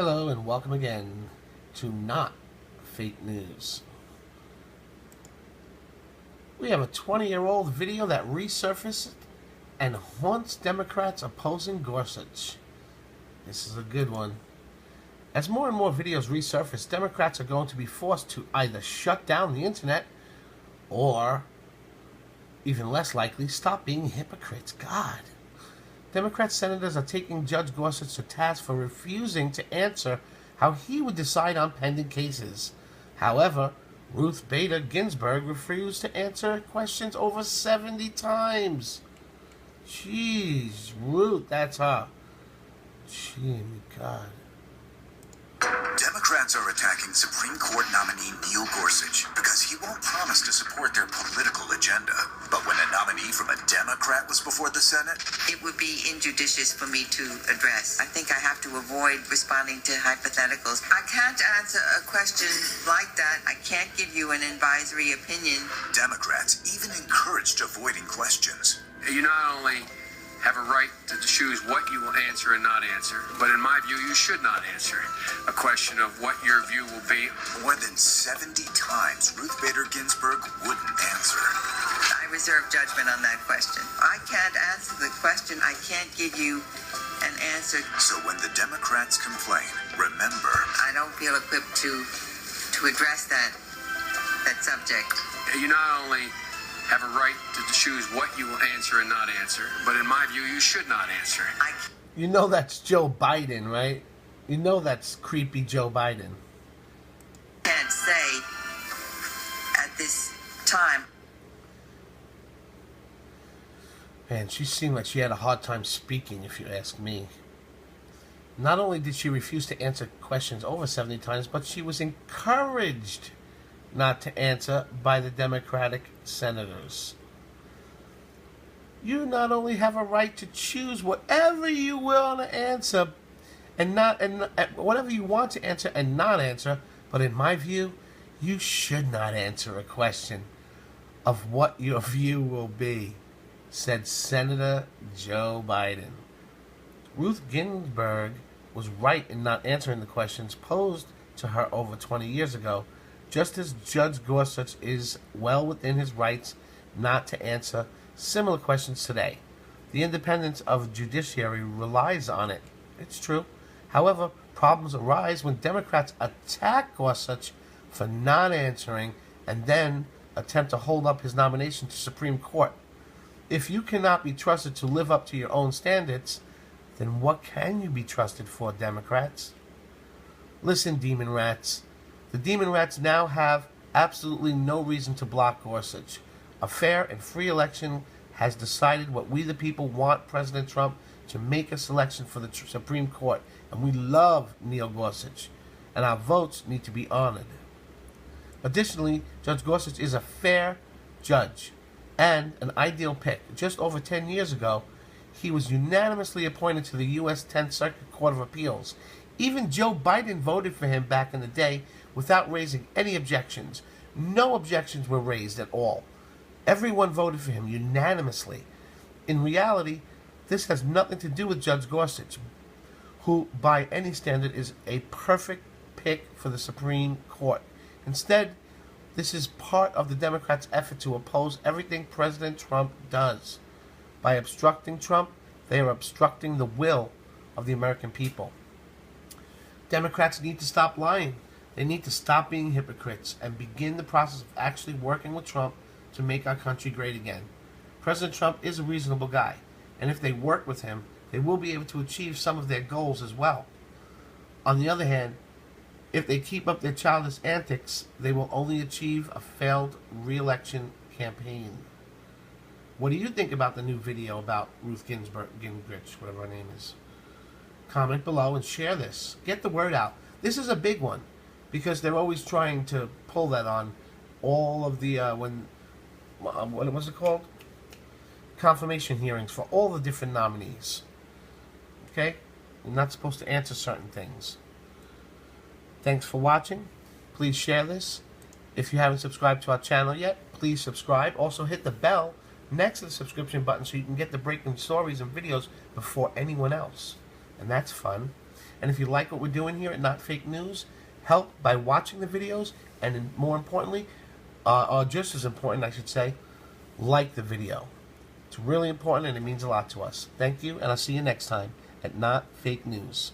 Hello and welcome again to Not Fake News. We have a 20-year-old video that resurfaced and haunts Democrats opposing Gorsuch. This is a good one. As more and more videos resurface, Democrats are going to be forced to either shut down the internet or, even less likely, stop being hypocrites. God. Democrat senators are taking Judge Gorsuch to task for refusing to answer how he would decide on pending cases. However, Ruth Bader Ginsburg refused to answer questions over 70 times. Jeez, Ruth, that's her. Gee, God. Democrats are attacking Supreme Court nominee Neil Gorsuch because he won't promise to support their political agenda. But when a nominee from a Democrat was before the Senate, it would be injudicious for me to address. I think I have to avoid responding to hypotheticals. I can't answer a question like that. I can't give you an advisory opinion. Democrats even encouraged avoiding questions. You not only have a right to choose what you will answer and not answer, but in my view, you should not answer a question of what your view will be. More than 70 times, Ruth Bader Ginsburg wouldn't answer. I reserve judgment on that question. I can't answer the question. I can't give you an answer. So when the Democrats complain, remember, I don't feel equipped to address that subject. You not only have a right to choose what you will answer and not answer, but in my view, you should not answer. You know that's Joe Biden, right? You know that's creepy Joe Biden. Can't say at this time. Man, she seemed like she had a hard time speaking, if you ask me. Not only did she refuse to answer questions over 70 times, but she was encouraged not to answer by the Democratic senators. You not only have a right to choose whatever you will to answer, and whatever you want to answer and not answer, but in my view, you should not answer a question of what your view will be, said Senator Joe Biden. Ruth Ginsburg was right in not answering the questions posed to her over 20 years ago, just as Judge Gorsuch is well within his rights not to answer similar questions today. The independence of judiciary relies on it. It's true. However, problems arise when Democrats attack Gorsuch for not answering and then attempt to hold up his nomination to Supreme Court. If you cannot be trusted to live up to your own standards, then what can you be trusted for, Democrats? Listen, Demon Rats. The Demon Rats now have absolutely no reason to block Gorsuch. A fair and free election has decided what we the people want President Trump to make a selection for the Supreme Court. And we love Neil Gorsuch. And our votes need to be honored. Additionally, Judge Gorsuch is a fair judge and an ideal pick. Just over 10 years ago, he was unanimously appointed to the U.S. 10th Circuit Court of Appeals. Even Joe Biden voted for him back in the day without raising any objections. No objections were raised at all. Everyone voted for him unanimously. In reality, this has nothing to do with Judge Gorsuch, who, by any standard, is a perfect pick for the Supreme Court. Instead, this is part of the Democrats' effort to oppose everything President Trump does. By obstructing Trump, they are obstructing the will of the American people. Democrats need to stop lying. They need to stop being hypocrites and begin the process of actually working with Trump to make our country great again. President Trump is a reasonable guy, and if they work with him, they will be able to achieve some of their goals as well. On the other hand, if they keep up their childish antics, they will only achieve a failed re-election campaign. What do you think about the new video about Ruth Ginsburg, whatever her name is? Comment below and share this. Get the word out. This is a big one because they're always trying to pull that on all of the what was it called? Confirmation hearings for all the different nominees. Okay? You're not supposed to answer certain things. Thanks for watching. Please share this. If you haven't subscribed to our channel yet, please subscribe. Also hit the bell next to the subscription button so you can get the breaking stories and videos before anyone else. And that's fun. And if you like what we're doing here at Not Fake News, help by watching the videos, and more importantly, or just as important, I should say, like the video. It's really important and it means a lot to us. Thank you, and I'll see you next time at Not Fake News.